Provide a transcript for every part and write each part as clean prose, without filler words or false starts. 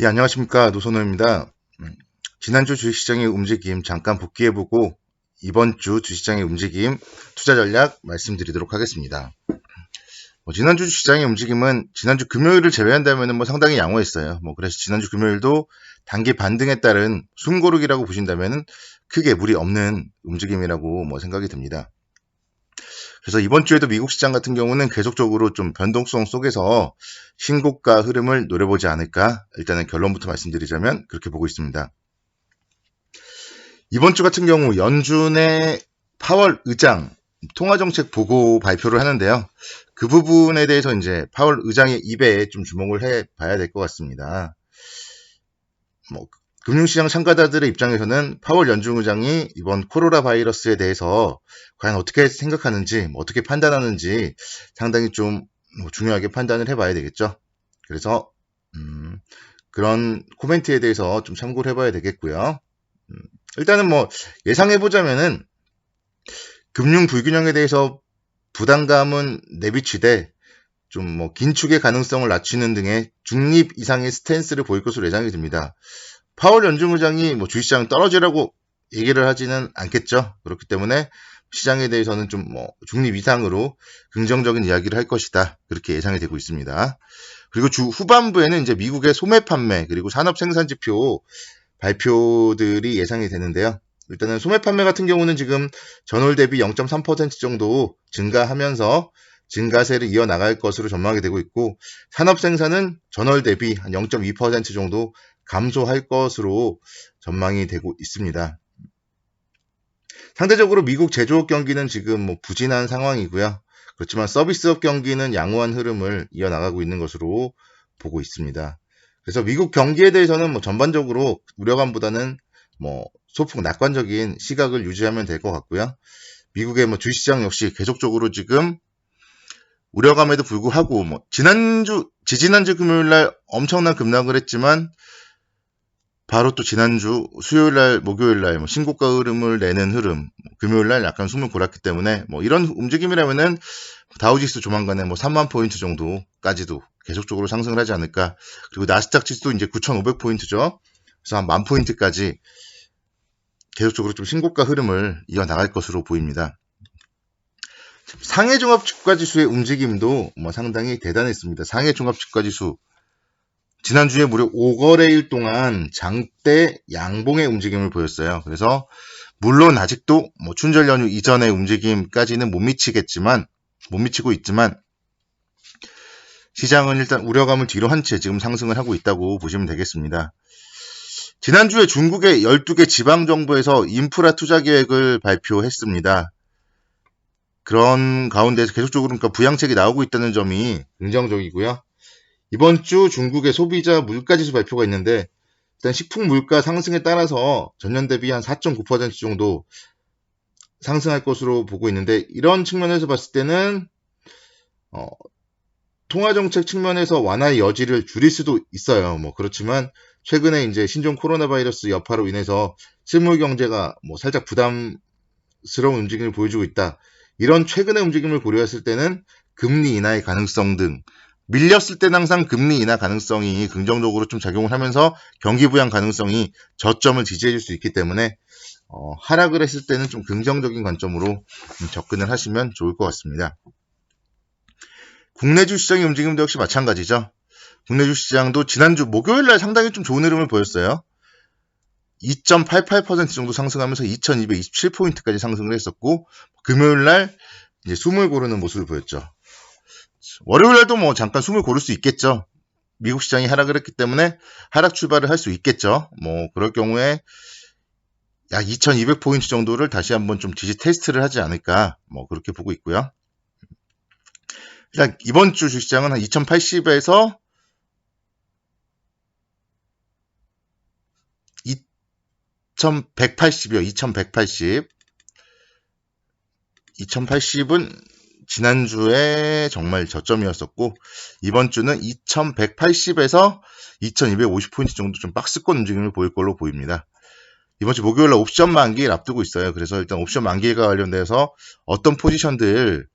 예, 안녕하십니까. 노선호입니다. 지난주 주식시장의 움직임 잠깐 복귀해보고 이번 주 주식시장의 움직임, 투자 전략 말씀드리도록 하겠습니다. 지난주 시장의 움직임은 지난주 금요일을 제외한다면 상당히 양호했어요. 그래서 지난주 금요일도 단기 반등에 따른 숨고르기라고 보신다면 크게 무리 없는 움직임이라고 생각이 듭니다. 그래서 이번 주에도 미국 시장 같은 경우는 계속적으로 좀 변동성 속에서 신고가 흐름을 노려보지 않을까? 일단은 결론부터 말씀드리자면 그렇게 보고 있습니다. 이번 주 같은 경우 연준의 파월 의장 통화정책 보고 발표를 하는데요. 그 부분에 대해서 이제 파월 의장의 입에 좀 주목을 해봐야 될 것 같습니다. 금융시장 참가자들의 입장에서는 파월 연준 의장이 이번 코로나 바이러스에 대해서 과연 어떻게 생각하는지, 어떻게 판단하는지 상당히 좀 중요하게 판단을 해봐야 되겠죠. 그래서 그런 코멘트에 대해서 좀 참고를 해봐야 되겠고요. 일단은 예상해보자면은 금융 불균형에 대해서 부담감은 내비치되 좀 긴축의 가능성을 낮추는 등의 중립 이상의 스탠스를 보일 것으로 예상이 됩니다. 파월 연준 의장이 주식시장 떨어지라고 얘기를 하지는 않겠죠. 그렇기 때문에 시장에 대해서는 좀 중립 이상으로 긍정적인 이야기를 할 것이다. 그렇게 예상이 되고 있습니다. 그리고 주 후반부에는 이제 미국의 소매 판매 그리고 산업 생산 지표 발표들이 예상이 되는데요. 일단은 소매 판매 같은 경우는 지금 전월 대비 0.3% 정도 증가하면서 증가세를 이어나갈 것으로 전망이 되고 있고, 산업 생산은 전월 대비 한 0.2% 정도 감소할 것으로 전망이 되고 있습니다. 상대적으로 미국 제조업 경기는 지금 부진한 상황이고요. 그렇지만 서비스업 경기는 양호한 흐름을 이어나가고 있는 것으로 보고 있습니다. 그래서 미국 경기에 대해서는 전반적으로 우려감보다는 소폭 낙관적인 시각을 유지하면 될 것 같고요. 미국의 주시장 역시 계속적으로 지금 우려감에도 불구하고 지지난주 금요일날 엄청난 급락을 했지만 바로 또 지난주 수요일날 목요일날 신고가 흐름을 내는 흐름, 금요일날 약간 숨을 골았기 때문에 이런 움직임이라면은 다우지수 조만간에 3만 포인트 정도까지도 계속적으로 상승을 하지 않을까. 그리고 나스닥 지수도 이제 9,500포인트죠. 그래서 한 10,000포인트까지 계속적으로 좀 신고가 흐름을 이어나갈 것으로 보입니다. 상해 종합 주가 지수의 움직임도 상당히 대단했습니다. 상해 종합 주가 지수 지난주에 무려 5거래일 동안 장대 양봉의 움직임을 보였어요. 그래서 물론 아직도 춘절 연휴 이전의 움직임까지는 못 미치고 있지만 시장은 일단 우려감을 뒤로 한 채 지금 상승을 하고 있다고 보시면 되겠습니다. 지난주에 중국의 12개 지방정부에서 인프라 투자 계획을 발표했습니다. 그런 가운데서 계속적으로 그러니까 부양책이 나오고 있다는 점이 긍정적이고요. 이번 주 중국의 소비자 물가지수 발표가 있는데 일단 식품 물가 상승에 따라서 전년 대비 한 4.9% 정도 상승할 것으로 보고 있는데, 이런 측면에서 봤을 때는 통화정책 측면에서 완화의 여지를 줄일 수도 있어요. 그렇지만 최근에 이제 신종 코로나 바이러스 여파로 인해서 실물 경제가 살짝 부담스러운 움직임을 보여주고 있다. 이런 최근의 움직임을 고려했을 때는 금리 인하의 가능성 등 밀렸을 때는 항상 금리 인하 가능성이 긍정적으로 좀 작용을 하면서 경기 부양 가능성이 저점을 지지해 줄 수 있기 때문에 하락을 했을 때는 좀 긍정적인 관점으로 접근을 하시면 좋을 것 같습니다. 국내 주시장의 움직임도 역시 마찬가지죠. 국내 주시장도 지난주 목요일날 상당히 좀 좋은 흐름을 보였어요. 2.88% 정도 상승하면서 2227포인트까지 상승을 했었고, 금요일날 이제 숨을 고르는 모습을 보였죠. 월요일날도 잠깐 숨을 고를 수 있겠죠. 미국 시장이 하락을 했기 때문에 하락 출발을 할 수 있겠죠. 그럴 경우에 약 2200포인트 정도를 다시 한번 좀 지지 테스트를 하지 않을까, 그렇게 보고 있고요. 일단 이번 주 주시장은 한 2080에서 2180이요. 2180은 지난주에 정말 저점이었었고, 이번 주는 2180에서 2250포인트 정도 좀 박스권 움직임을 보일 걸로 보입니다. 이번 주 목요일날 옵션 만기를 앞두고 있어요. 그래서 일단 옵션 만기가 관련돼서 어떤 포지션들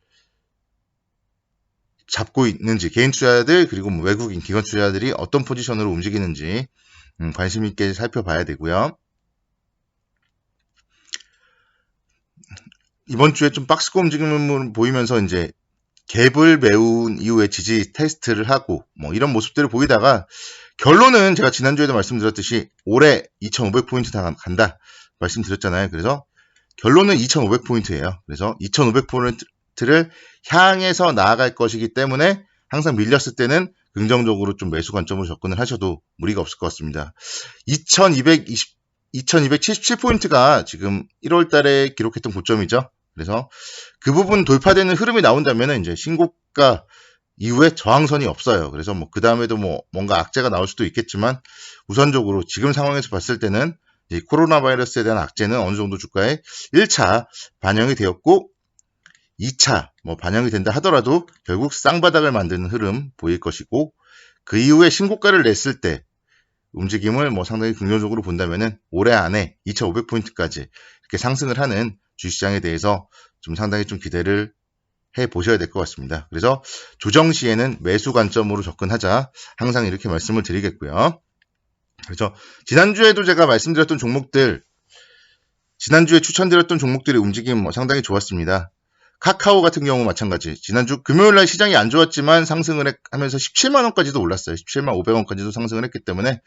잡고 있는지, 개인 투자자들 그리고 뭐 외국인 기관 투자자들이 어떤 포지션으로 움직이는지 관심 있게 살펴봐야 되고요. 이번 주에 좀 박스권 움직임을 보이면서 이제 갭을 메운 이후에 지지 테스트를 하고 뭐 이런 모습들을 보이다가 결론은 제가 지난주에도 말씀드렸듯이 올해 2,500포인트 다 간다 말씀드렸잖아요. 그래서 결론은 2,500포인트예요. 그래서 2,500포인트를 향해서 나아갈 것이기 때문에 항상 밀렸을 때는 긍정적으로 좀 매수 관점으로 접근을 하셔도 무리가 없을 것 같습니다. 2,277포인트가 지금 1월 달에 기록했던 고점이죠. 그래서 그 부분 돌파되는 흐름이 나온다면 이제 신고가 이후에 저항선이 없어요. 그래서 뭐 그 다음에도 뭐 뭔가 악재가 나올 수도 있겠지만 우선적으로 지금 상황에서 봤을 때는 이 코로나 바이러스에 대한 악재는 어느 정도 주가에 1차 반영이 되었고 2차 뭐 반영이 된다 하더라도 결국 쌍바닥을 만드는 흐름 보일 것이고 그 이후에 신고가를 냈을 때 움직임을 뭐 상당히 긍정적으로 본다면은 올해 안에 2,500포인트까지 이렇게 상승을 하는 주시장에 대해서 좀 상당히 좀 기대를 해 보셔야 될 것 같습니다. 그래서 조정 시에는 매수 관점으로 접근하자 항상 이렇게 말씀을 드리겠고요. 그래서 지난주에도 제가 말씀드렸던 종목들, 지난주에 추천드렸던 종목들의 움직임 뭐 상당히 좋았습니다. 카카오 같은 경우 마찬가지. 지난주 금요일날 시장이 안 좋았지만 상승을 하면서 17만 원까지도 올랐어요. 17만 500원까지도 상승을 했기 때문에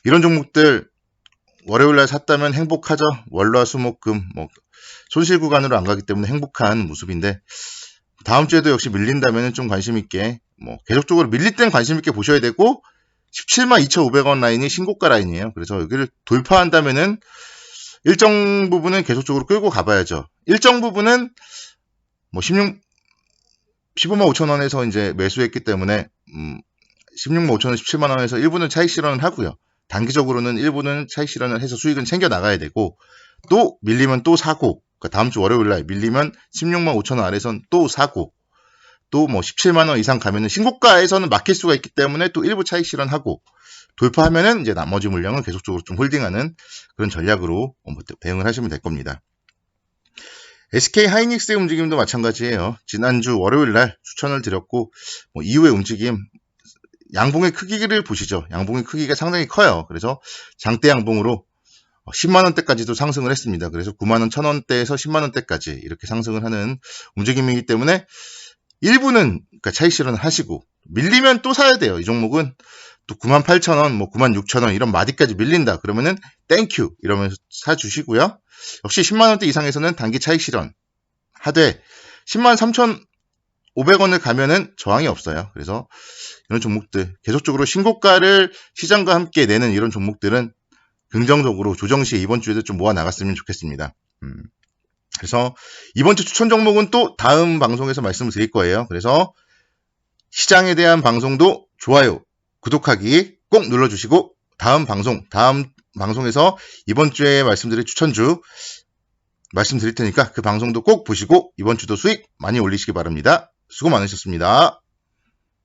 이런 종목들 월요일날 샀다면 행복하죠. 월화수목금 뭐 손실 구간으로 안 가기 때문에 행복한 모습인데 다음 주에도 역시 밀린다면 좀 관심 있게 뭐 계속적으로 밀릴 땐 관심 있게 보셔야 되고 17만 2,500원 라인이 신고가 라인이에요. 그래서 여기를 돌파한다면은 일정 부분은 계속적으로 끌고 가봐야죠. 일정 부분은 뭐 15만 5천 원에서 이제 매수했기 때문에 16만 5천 원, 17만 원에서 일부는 차익 실현을 하고요. 단기적으로는 일부는 차익 실현을 해서 수익은 챙겨 나가야 되고 또 밀리면 또 사고 그러니까 다음 주 월요일 날 밀리면 16만 5천 원 아래선 또 사고 또 뭐 17만 원 이상 가면은 신고가에서는 막힐 수가 있기 때문에 또 일부 차익 실현하고 돌파하면은 이제 나머지 물량을 계속적으로 좀 홀딩하는 그런 전략으로 대응을 하시면 될 겁니다. SK 하이닉스의 움직임도 마찬가지예요. 지난주 월요일 날 추천을 드렸고 뭐 이후의 움직임 양봉의 크기를 보시죠. 양봉의 크기가 상당히 커요. 그래서 장대 양봉으로 10만 원대까지도 상승을 했습니다. 그래서 9만 원, 1,000원대에서 10만 원대까지 이렇게 상승을 하는 움직임이기 때문에 일부는 그러니까 차익 실현을 하시고 밀리면 또 사야 돼요. 이 종목은 또 98,000원, 뭐 96,000원 이런 마디까지 밀린다. 그러면은 땡큐 이러면서 사주시고요. 역시 10만 원대 이상에서는 단기 차익 실현 하되 10만 3,500원을 가면은 저항이 없어요. 그래서 이런 종목들 계속적으로 신고가를 시장과 함께 내는 이런 종목들은 긍정적으로 조정 시에 이번 주에도 좀 모아 나갔으면 좋겠습니다. 그래서 이번 주 추천 종목은 또 다음 방송에서 말씀을 드릴 거예요. 그래서 시장에 대한 방송도 좋아요, 구독하기 꼭 눌러주시고 다음 방송에서 이번 주에 말씀드릴 추천주 말씀드릴 테니까 그 방송도 꼭 보시고 이번 주도 수익 많이 올리시기 바랍니다. 수고 많으셨습니다.